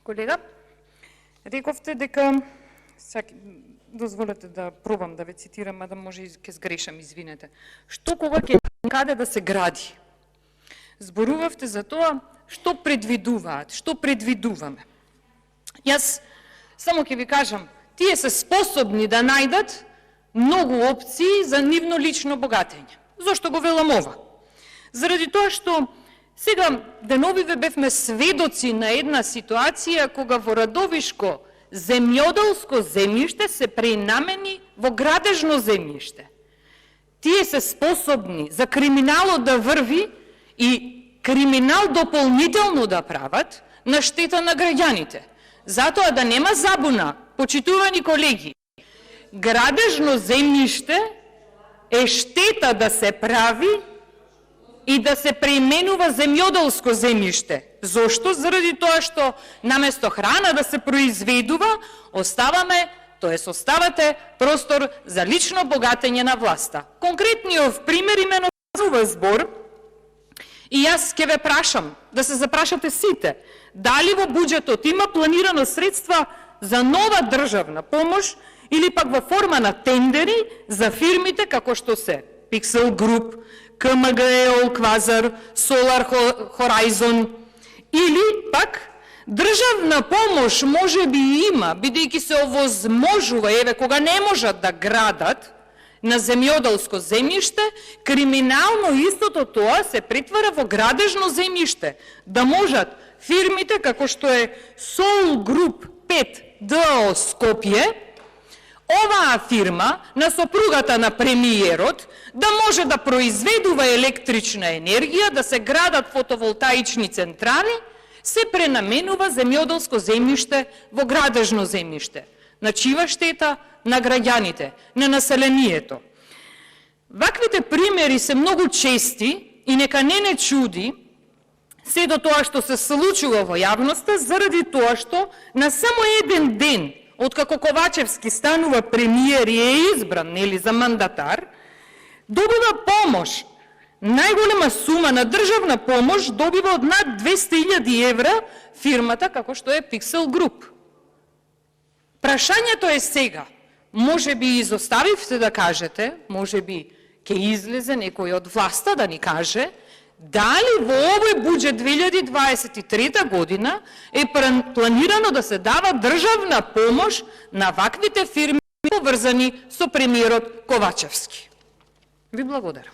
Колега, рековте дека, дозволете да пробам да ве цитирам, а да може и ќе сгрешам, извинете. Што кога ќе каде да се гради? Зборувавте за тоа што предвидуваат, што предвидуваме. Јас само ќе ви кажам, тие се способни да најдат многу опции за нивно лично богатење. Зошто го велам ова? Заради тоа што сега деновиве бевме сведоци на една ситуација кога во Радовишко земјоделско земјиште се пренамени во градежно земјиште. Тие се способни за криминалот да врви и криминал дополнително да прават на штета на граѓаните. Затоа да нема забуна, почитувани колеги, градежно земјиште е штета да се прави и да се преименува земјоделско земјиште. Зошто? Заради тоа што наместо храна да се произведува, оставате простор за лично богатење на власта. Конкретниот пример именно ова збор, и јас ќе ве прашам, да се запрашате сите, дали во буџетот има планирано средства за нова државна помош или пак во форма на тендери за фирмите како што се Pixel Group, КМГ Еол Квазар, Solar Horizon, или пак државна помош може би има, бидејќи се овозможува, еве кога не можат да градат на земјоделско земјиште, криминално истото тоа се претвара во градежно земјиште, да можат фирмите како што е Soul Group 5 ДО Скопје, оваа фирма на сопругата на премиерот да може да произведува електрична енергија, да се градат фотоволтаични централи, се пренаменува земјоделско земјиште во градежно земјиште. На чива штета? На граѓаните, на населението. Ваквите примери се многу чести и нека не чуди се до тоа што се случува во јавноста, заради тоа што на само еден ден откако Ковачевски станува премиер и е избран, нели, за мандатар, добива помош. Најголема сума на државна помош добива од над 200.000 евра фирмата како што е Pixel Group. Прашањето е сега, може би изоставивте да кажете, може би ќе излезе некој од власта да ни каже, дали во овој буџет 2023 година е планирано да се дава државна помош на ваквите фирми поврзани со премиерот Ковачевски. Ви благодарам.